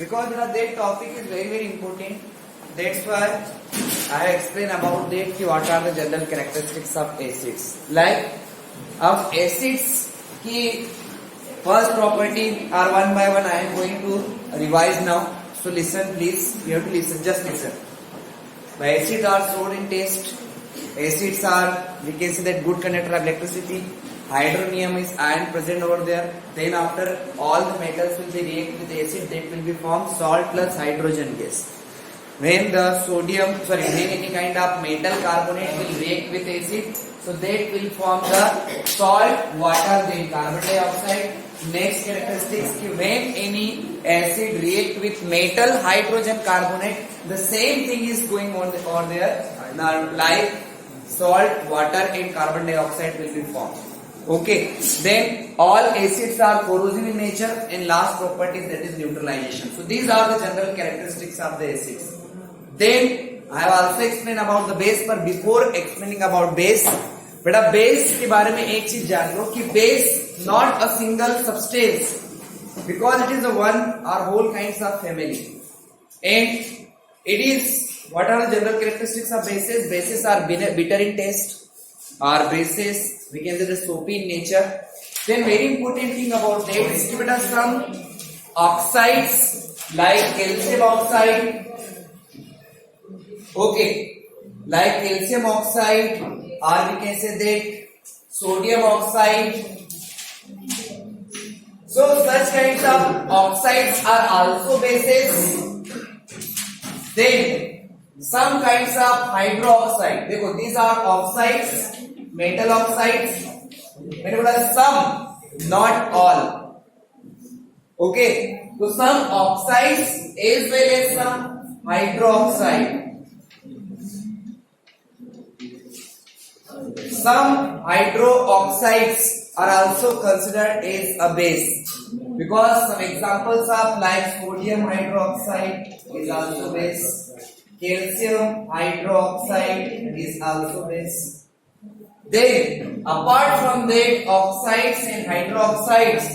because that topic is very important. That's why I have explained about that ki what are the general characteristics of acids. Like of acids ki first property are one by one I am going to revise now. So listen please, you have to listen, just listen. The acids are stored in taste. Acids are, we can say that good conductor of electricity. Hydronium is ion present over there. Then after all the metals will be react with acid, that will be formed salt plus hydrogen gas. When the when any kind of metal carbonate will react with acid, so that will form the salt, water, then carbon dioxide. Next characteristics, when any acid react with metal hydrogen carbonate, the same thing is going on over there. Now, like salt, water, and carbon dioxide will be formed. Okay, then all acids are corrosive in nature, and last property that is neutralization. So these are the general characteristics of the acids. Then I have also explained about the base, but before explaining about base, बेटा base के बारे में एक चीज जान लो कि base not a single substance, because it is a one or whole kinds of family, and it is what are the general characteristics of bases? Bases are bitter in taste, or bases we can say the soapy in nature. Then very important thing about that is that some oxides like calcium oxide, okay, like calcium oxide, or we can say that sodium oxide. So such kinds of oxides are also bases. Then some kinds of hydroxide, देखो these are oxides, metal oxides, मैंने बोला some, not all. Okay, so some oxides as well as some hydroxide. Some hydroxides are also considered as a base, because some examples of like sodium hydroxide is also base, calcium hydroxide is also base. Then apart from that, oxides and hydroxides,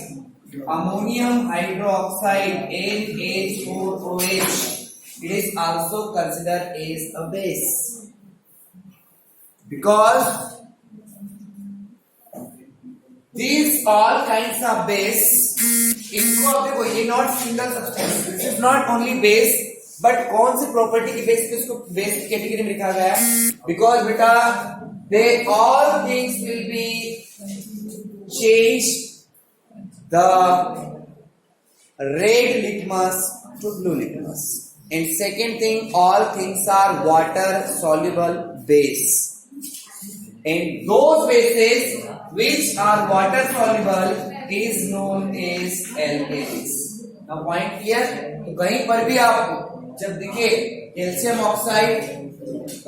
ammonium hydroxide NH4OH, it is also considered as a base, because these all kinds of base, इनको आप देखो ये not single substance, this is not only base, but कौन सी property की base पे इसको base category में लिखा गया है? Because बेटा they all things will be changed the red litmus to blue litmus. And second thing, all things are water soluble base. And those bases which are water soluble is known as alkalis. Now point clear? तो कहीं पर भी आपको जब दिखे calcium oxide,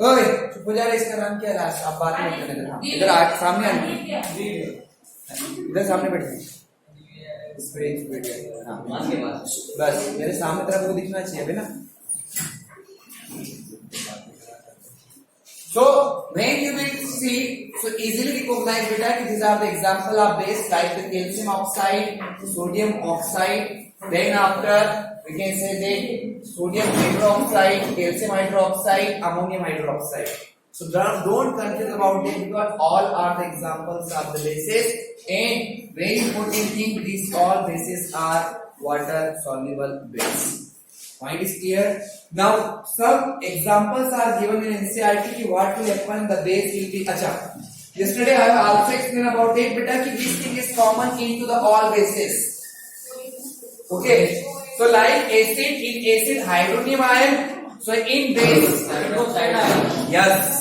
ओए चुप हो जा रे, इसका नाम क्या है? आप बात नहीं करने, इधर आ सामने आ, इधर सामने बैठ, हाँ बस मेरे सामने तरफ को दिखना चाहिए अभी ना. So when you will see, so easily recognize that these are the example of base like the calcium oxide, sodium oxide. Then after we can say that sodium hydroxide, calcium hydroxide, ammonium hydroxide. So don't confuse about it, because all are the examples of the bases. And very important thing, these all bases are water soluble base. Point is clear? Now some examples are given in NCERT. What will happen? The base will be acha. Yesterday I have also explained about it, beta ki this thing is common into the all bases. Okay. So like acid, in acid hydronium ion. So in base, yes.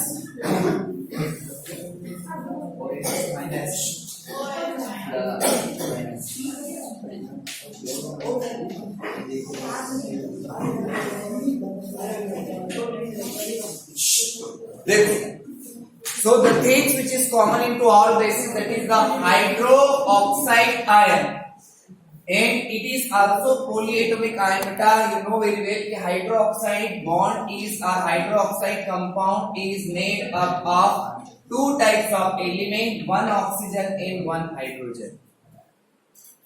So the things which is common into all bases, that is the hydroxide ion, and it is also polyatomic ion. Beta, you know very well कि hydroxide bond is or hydroxide compound is made up of two types of element, one oxygen and one hydrogen.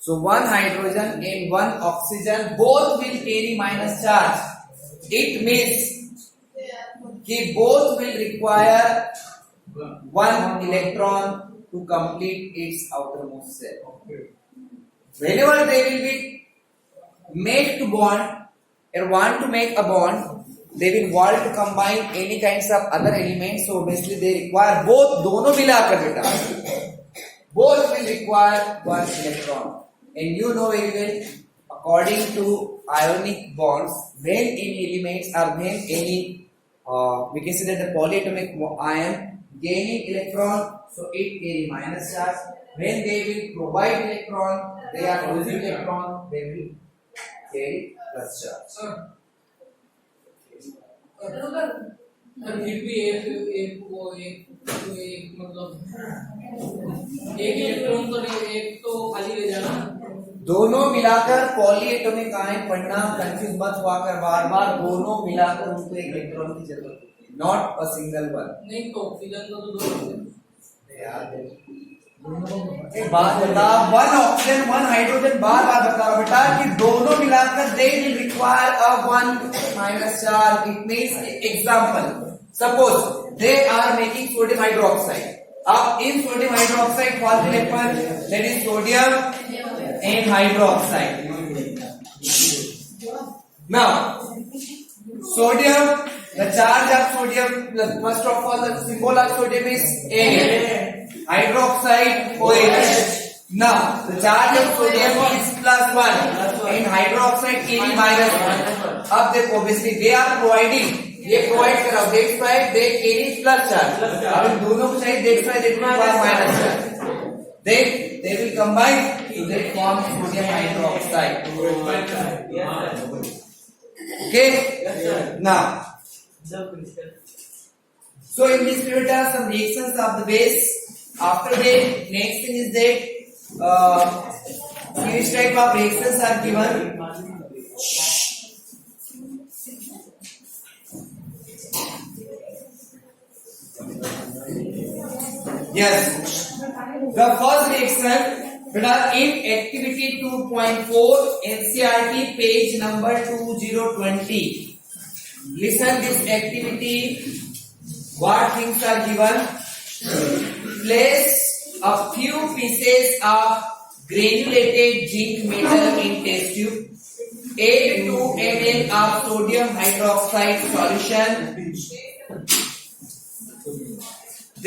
So one hydrogen and one oxygen both will carry minus charge. It means कि both will require one electron to complete its outermost shell. Whenever they will be make to bond or want to make a bond, they will want to combine any kinds of other elements. So basically they require both. दोनों मिलाकर बेटा, both will require one electron. And you know very well, according to ionic bonds, when any elements or when any we can say that the polyatomic ion gaining electron, so it carry minus charge. When they will provide electron, they are losing electron, they will carry plus charge. फिर भी एक मतलब एक electron तो नहीं, एक तो खाली ले जाना। दोनों मिलाकर पॉलीएटॉमिक आयन पढ़ना, कंफ्यूज मत हुआ कर बार बार। दोनों मिलाकर उनको एक इलेक्ट्रॉन की जरूरत होती है, नॉट अ सिंगल वन। नहीं तो ऑक्सीजन का तो दो यार एक बात बता, वन ऑक्सीजन वन हाइड्रोजन, बार बार बता रहा बेटा कि दोनों मिलाकर they will require a one minus charge. It means example, suppose they are making sodium hydroxide. अब in sodium hydroxide for the vapour that is sodium and hydroxide. Now sodium, the charge of sodium, first of all the symbol of sodium is A, hydroxide OH. Now the charge of sodium is +1 and hydroxide Kb -1. अब देखो obviously they are providing, ये provide करा, that's why they carry plus charge. अब इन दोनों को चाहिए, that's why they require minus charge. Then they will combine to they form sodium hydroxide. Okay, now so in this period are some reactions of the base. After that, next thing is that which type of reactions are given. Yes, the first reaction that are in activity 2.4 NCERT page number 2020. Listen this activity. What things are given? Place a few pieces of granulated zinc metal in test tube. Add 2 ml of sodium hydroxide solution.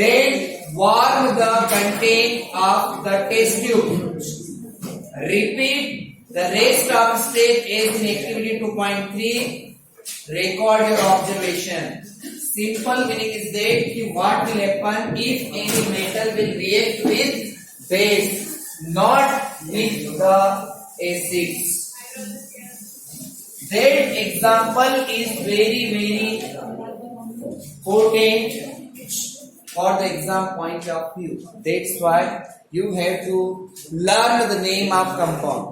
Then warm the content of the test tube. Repeat the rest of step as in activity 2.3. Record your observation. Simple meaning is that what will happen if any metal will react with base, not with the acids. That example is very important for the exam point of view. That's why you have to learn the name of compound.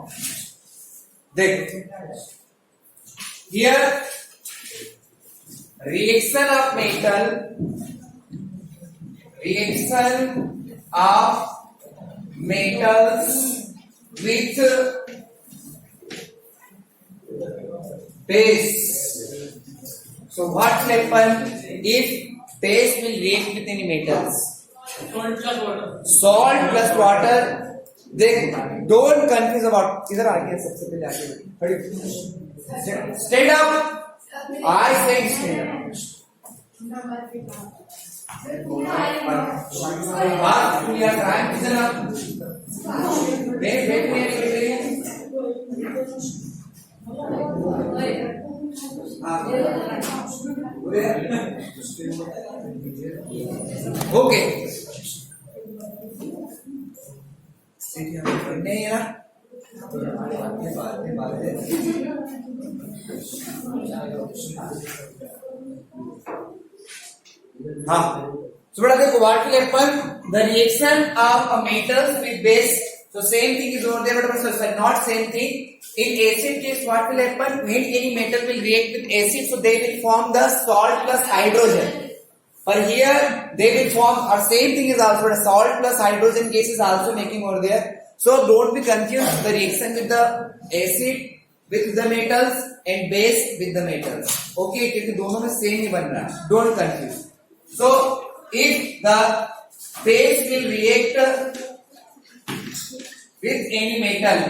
Then here reaction of metals with base. So what will happen if base will react with any metals? Salt plus water. Then don't confuse about, इधर आगे सबसे पहले आगे बढ़िए, stand up. I said stand up. Mark, we are trying to stand up. Wait. Okay. नहीं है ना? हाँ, so what देखो, what will happen? The reaction of a metals with base. So same thing is over there, but not same thing. In acid case, what will happen? When any metal will react with acid, so they will form the salt plus hydrogen. But here they will form, or same thing is also the salt plus hydrogen case is also making over there. So don't be confused the reaction with the acid with the metals and base with the metals. Okay, क्योंकि दोनों में same ही बन रहा है. Don't confuse. So if the base will react with any metal,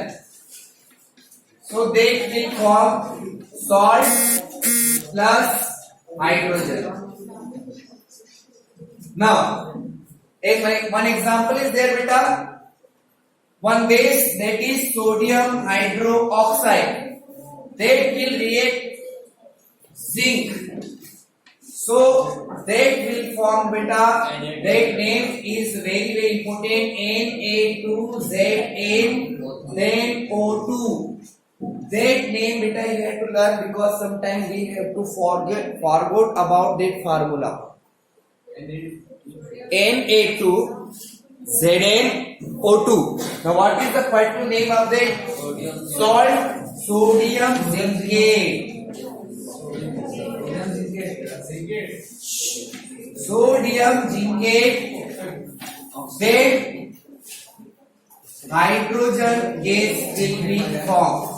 so that will form salt plus hydrogen. Now, one example is there, beta. One base that is sodium hydroxide that will react zinc. So that will form beta. That name is very important. Na2Zn then O2. That name beta you have to learn because sometimes we have to forgot about that formula. Na2Zn O2. Now what is the particular name of that? Salt, sodium zincate. Sodium zincate. Then hydrogen gas will be formed.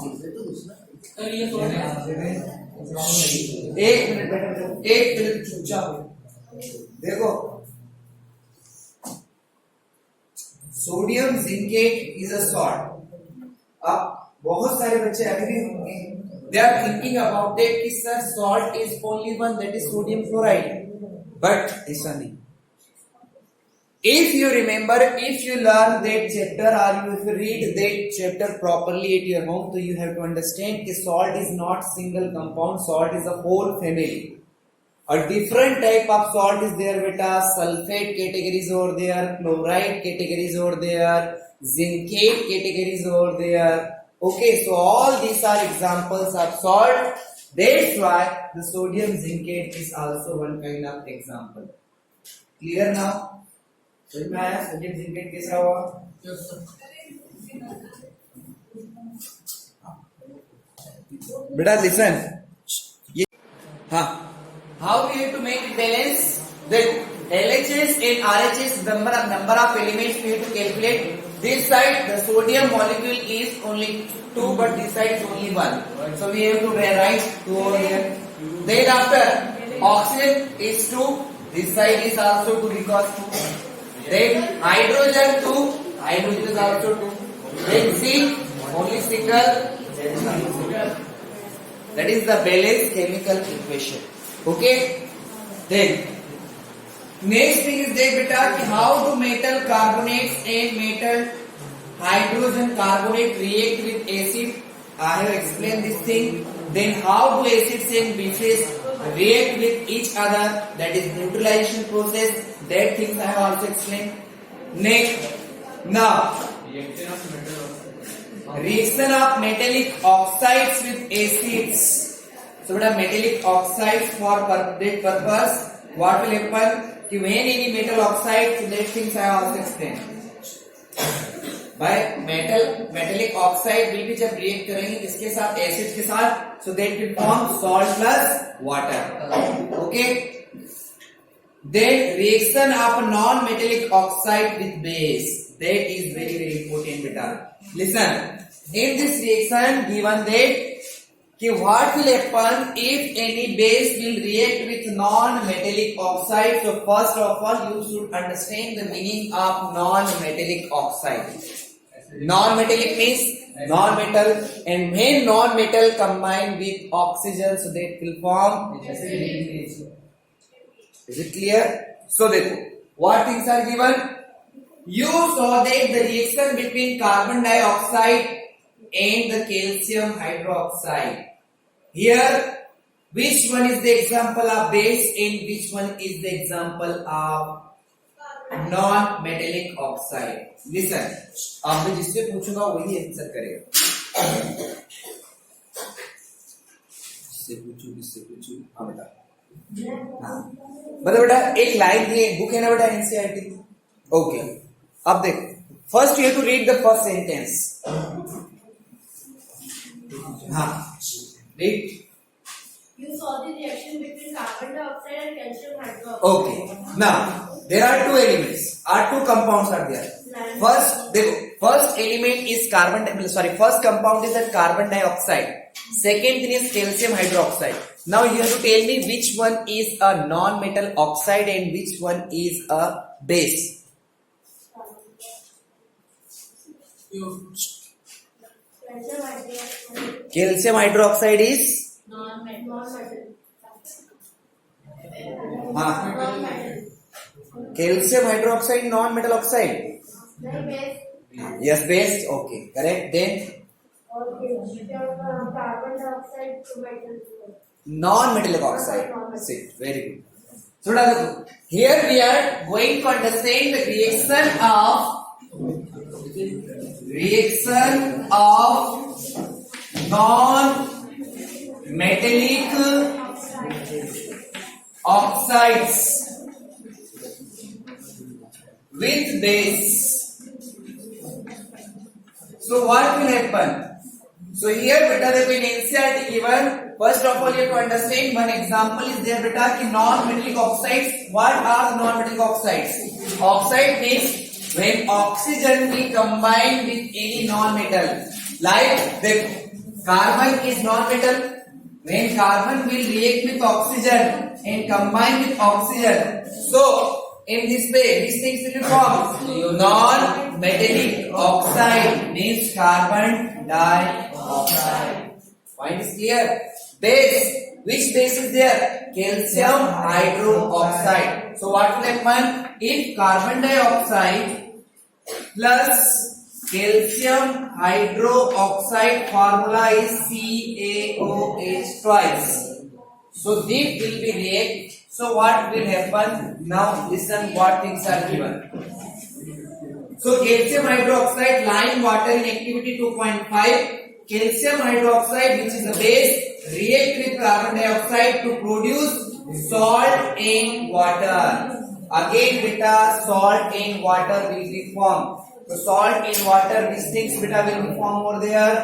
एक minute चुपचाप देखो. Sodium zincate is a salt. अब बहुत सारे बच्चे agree होंगे, they are thinking about that कि sir salt is only one, that is sodium chloride, but ऐसा नहीं. If you remember, if you learn that chapter or if you read that chapter properly at your home, so you have to understand that salt is not single compound, salt is a whole family. A different type of salt is there, beta. Sulfate categories over there, chloride categories over there, zincate categories over there. Okay, so all these are examples of salt. That's why the sodium zincate is also one kind of example. Clear now? समझ में आया sodium zincate कैसा हुआ? बेटा listen, ये हाँ, how we have to make it balance? That LHS and RHS number of elements we have to calculate. This side the sodium molecule is only 2, but this side is only 1. So we have to write 2 over here. Then after oxygen is 2. This side is also 2 because 2. Then hydrogen 2, hydrogen is also 2. Then zinc only single. That is the balanced chemical equation. Okay. Then next thing is that beta कि how do metal carbonates and metal hydrogen carbonate react with acid. I have explained this thing. Then how do acids and bases react with each other, that is neutralization process. That things I have also explained. Next, now reaction of metallic oxides with acids. So what are metallic oxides for that purpose? What will happen? कि when any metal oxide, so that things I have also explained. by metallic oxide will be जब react करेंगे किसके साथ, acid के साथ, so that will form salt plus water. Okay. Then reaction of non-metallic oxide with base, that is very important beta. Listen, in this reaction given that कि what will happen if any base will react with non-metallic oxide. So first of all you should understand the meaning of non-metallic oxide. Non-metallic means non-metal, and when non-metal combine with oxygen, so that will form. Is it clear? So देखो what things are given. You saw that the reaction between carbon dioxide and the calcium hydroxide. Here, which one is the example of base and which one is the example of non-metallic oxide? Listen, अब मैं जिससे पूछूंगा वही answer करेगा. जिससे पूछू हाँ बता. हाँ मतलब बेटा एक लाइन दी बुक है ना बेटा एनसीईआरटी. ओके, अब देख first you have to read the first sentence. हाँ read. You saw the reaction between carbon dioxide and calcium hydroxide. Okay, now there are two elements, two compounds are there. First देखो First element is first compound is that carbon dioxide. Second thing is calcium hydroxide. Now you have to tell me which one is a non-metal oxide and which one is a base. Calcium hydroxide is calcium hydroxide non-metal oxide. Yes, base. Okay, correct. Then carbon dioxide to metal. non-metallic oxide. See, very good. So here we are going to understand the reaction of non-metallic oxides with base. So what will happen? So here beta देखो in NCERT given, first of all you have to understand one example is there beta कि non-metallic oxides. What are non-metallic oxides? Oxide means when oxygen will combine with any non-metal. Like the carbon is non-metal. When carbon will react with oxygen and combine with oxygen, so in this way these things will form non-metallic oxide means carbon dioxide. Point is clear? Base, which base is there? Calcium hydroxide. So what will happen if carbon dioxide plus calcium hydroxide formula is CaOH twice. So this will be react. So what will happen? Now listen what things are given. So calcium hydroxide lime water in activity 2.5. Calcium hydroxide which is a base react with carbon dioxide to produce salt and water. Again beta salt and water will be formed. So salt and water these things beta will be formed over there.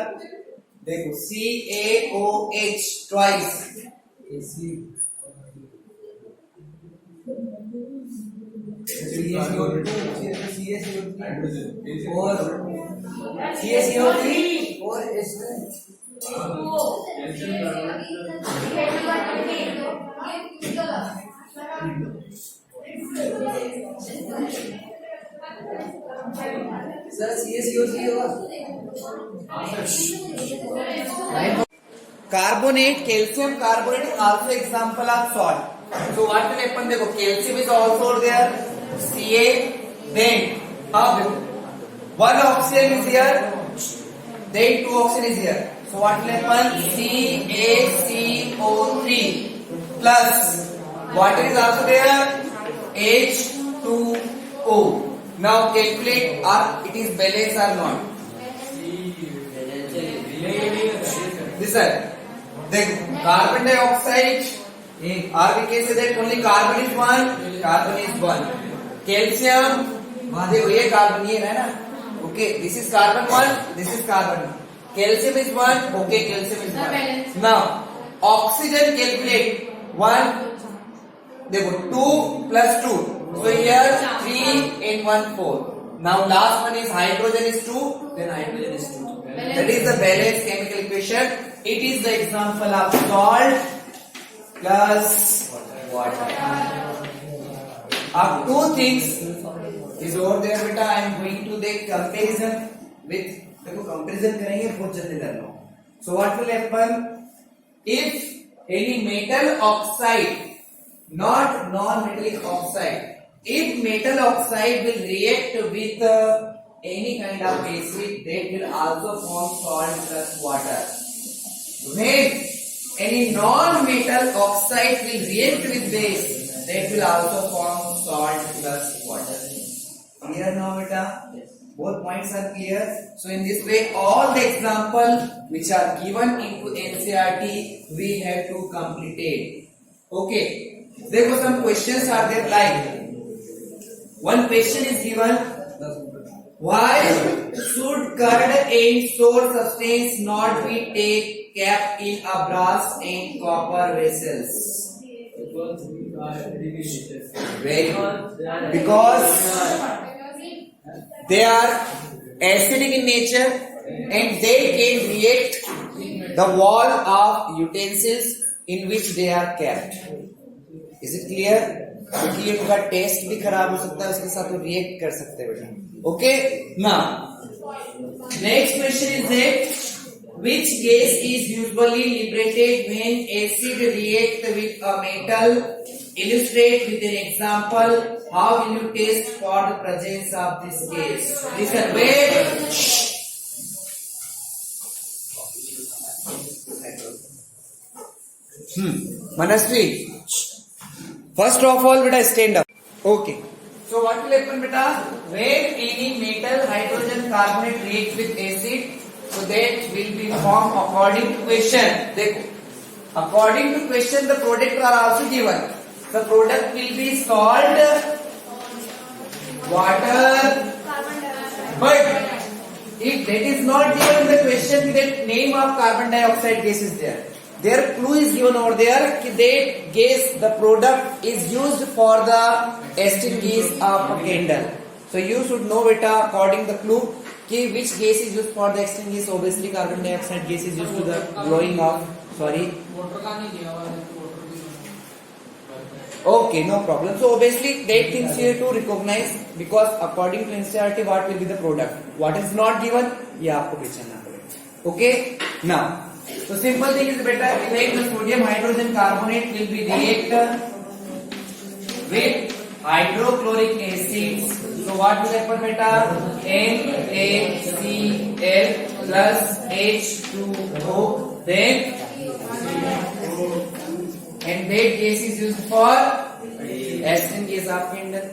देखो CaOH twice. CaCO3 और sir CaCO3 होगा carbonate calcium carbonate is also example of salt. So what will happen? देखो calcium is also there, Ca, then one oxygen is here, then two oxygen is here. So what will happen? CaCO3 plus water is also there, H2O. Now calculate it is balanced or not. Listen, the carbon dioxide, or we can say that only carbon is one. Calcium, देखो ये carbon ये है ना, okay, this is carbon 1, this is carbon 1. Calcium is 1, okay, calcium is 1. Now oxygen calculate 1, देखो 2 plus 2, so here 3 and 1 4. Now last one is hydrogen is 2, then hydrogen is 2. That is the balanced chemical equation. It is the example of salt plus water. Up two things is over there beta. I am going to the comparison with देखो comparison करेंगे बहुत जल्दी करना. So what will happen if any metal oxide, not non-metallic oxide, if metal oxide will react with any kind of acid, that will also form salt plus water. When any non-metal oxide will react with base, that will also form salt plus water. Clear now beta? Yes. Both points are clear. So in this way all the example which are given into NCERT we have to complete it. Okay. There were some questions are there like one question is given, why should curd and sour substance not be kept in a brass and copper vessels? Very good. Because they are acidic in nature and they can react the wall of utensils in which they are kept. Is it clear? क्योंकि ये उनका test भी खराब हो सकता है, उसके साथ वो रिएक्ट कर सकते हैं बेटा. Okay, now next question is that which gas is usually liberated when acid react with a metal? Illustrate with an example. How will you test for the presence of this gas? Listen, wait. Manasvi, first of all, beta stand up. Okay. So what will happen, beta? When any metal hydrogen carbonate reacts with acid, so that will be formed according to question. देखो, according to question, the product are also given. The product will be salt, water, but if that is not given in the question, that name of carbon dioxide gas is there. Their clue is given over there. That gas, the product is used for the extinguish of a candle. So you should know beta according the clue. Which gas is used for the extinguish? Obviously carbon dioxide gas is used to the blowing of, sorry. Okay, no problem. So obviously that things you have to recognize because according to NCERT what will be the product. What is not given, ये आपको पहचानना पड़ेगा. Okay, now so simple thing is better. Like the sodium hydrogen carbonate will be react with hydrochloric acids. So what will happen beta? NaCl plus H2O, then and that gas is used for extinguish of candle.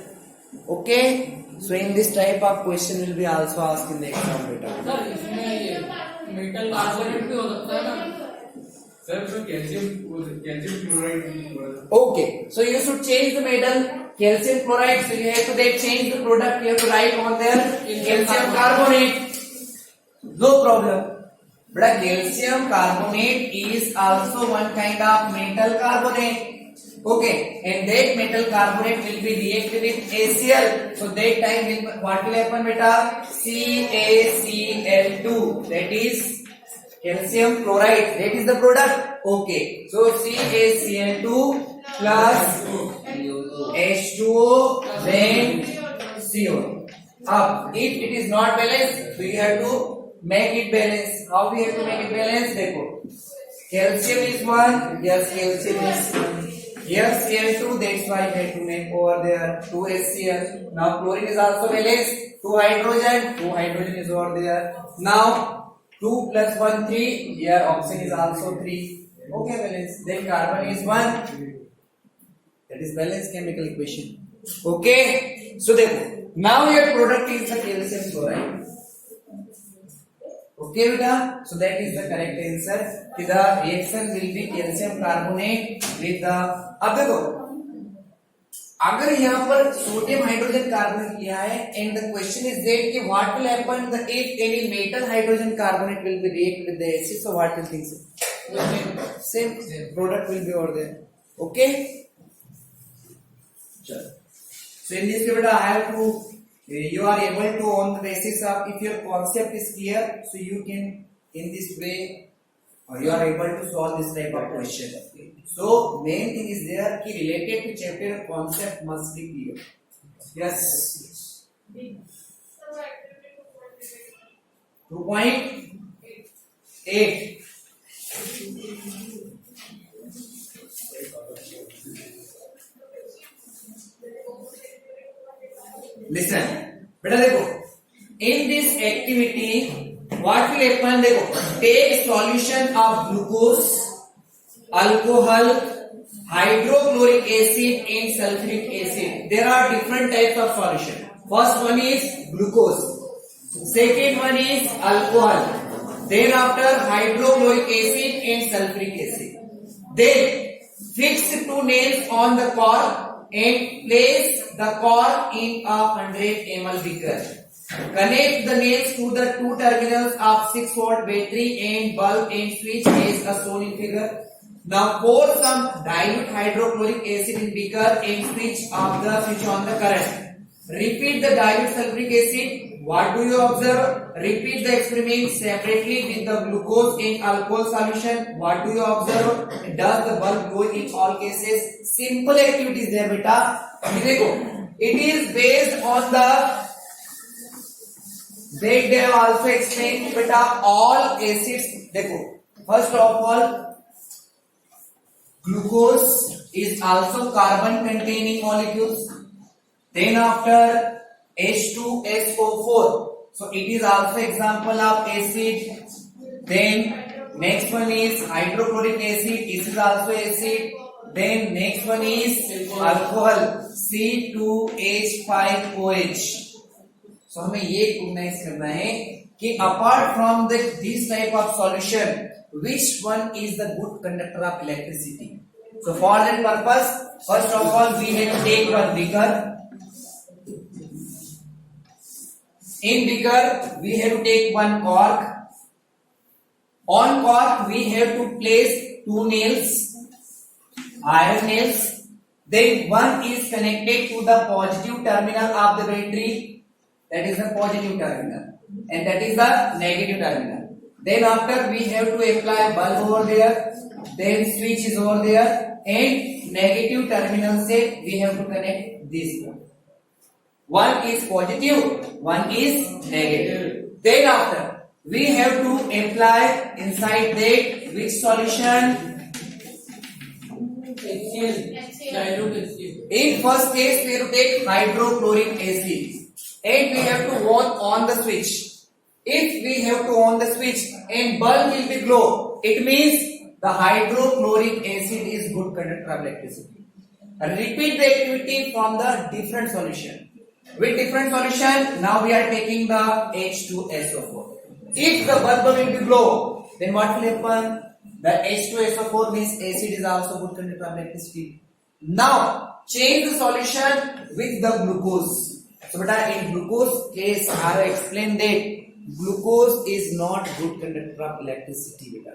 Okay, so in this type of question will be also asked in the exam beta. Sir इसमें ये metal carbonate भी हो सकता है ना sir, तो calcium chloride. Okay, so you should change the metal calcium chloride. So you have to then change the product. You have to write on there calcium carbonate. No problem. But calcium carbonate is also one kind of metal carbonate. Okay, and that metal carbonate will be reacted with ACl. So that time what will happen beta? CaCl2. That is calcium chloride. That is the product. Okay, so CaCl2 plus H2O then CO. If it is not balanced, so you have to make it balance. How we have to make it balance? देखो, calcium is 1. Yes, calcium is 1. Here Cl2. That's why I have to make over there 2 HCl. Now chlorine is also balanced. 2 hydrogen. 2 hydrogen is over there. Now 2 plus 1 3. Here oxygen is also 3. Okay, balance. Then carbon is 1. That is balanced chemical equation. Okay. So देखो, now your product is the calcium chloride. Okay beta, so that is the correct answer. The reaction will be calcium carbonate with the. अब देखो, अगर यहाँ पर sodium hydrogen carbonate लिया है and the question is that कि what will happen if any metal hydrogen carbonate will be react with the acid, so what will think same product will be over there. Okay, so in this beta I have to, you are able to on the basis of if your concept is clear, so you can in this way you are able to solve this type of question. So main thing is there कि related to chapter concept must be clear. Yes. 2.8. Listen, बेटा देखो, in this activity what will happen? देखो, take solution of glucose, alcohol, hydrochloric acid and sulfuric acid. There are different types of solution. First one is glucose, second one is alcohol, then after hydrochloric acid and sulfuric acid. Then fix 2 nails on the cork and place the cork in a 100 ml beaker. Connect the nails to the 2 terminals of 6-volt battery and bulb and switch as shown in figure. Now pour some dilute hydrochloric acid in beaker and switch on the current. Repeat the dilute sulfuric acid What do you observe? Repeat the experiment separately with the glucose in alcohol solution. What do you observe? Does the bulb glow in all cases? Simple activities there, beta. देखो, it is based on the. They have also explained, beta, all acids. देखो, first of all, glucose is also carbon containing molecules. Then after H2SO4, so it is also example of acid. Then next one is hydrochloric acid, this is also acid. Then next one is alcohol, C2H5OH. So हमें ये recognize करना है कि apart from this type of solution, which one is the good conductor of electricity? So for that purpose, first of all, we have to take one beaker. In beaker, we have to take one cork. On cork, we have to place two nails, iron nails. Then one is connected to the positive terminal of the battery. That is the positive terminal. And that is the negative terminal. Then after, we have to apply bulb over there. Then switch is over there. And negative terminal say we have to connect this one. One is positive, one is negative. Then after, we have to apply inside that which solution? In first case, we have to take hydrochloric acid. And we have to on the switch. If we have to on the switch and bulb will be glow, it means the hydrochloric acid is good conductor of electricity. Repeat the activity from the different solution. With different solution, now we are taking the H2SO4. If the bulb will be glow, then what will happen? The H2SO4 means acid is also good conductor of electricity. Now change the solution with the glucose. So beta, in glucose case, I have explained that glucose is not good conductor of electricity, beta,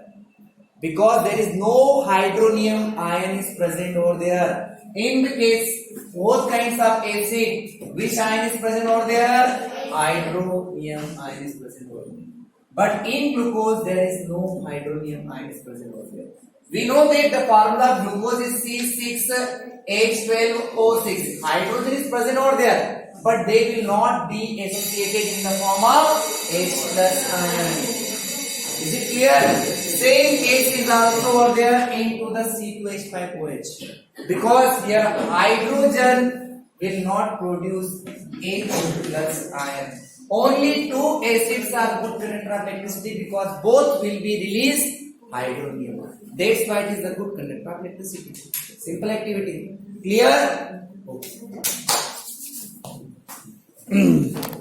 because there is no hydronium ion is present over there. In the case, both kinds of acid, which ion is present over there? Hydronium ion is present over there. But in glucose, there is no hydronium ion is present over there. We know that the formula of glucose is C6H12O6. Hydrogen is present over there, but they will not be associated in the form of H plus ion. Is it clear? Same case is also over there into the C2H5OH, because here hydrogen will not produce H plus ion. Only two acids are good conductor of electricity because both will be released hydronium. That's why it is the good conductor of electricity. Simple activity. Clear? Okay.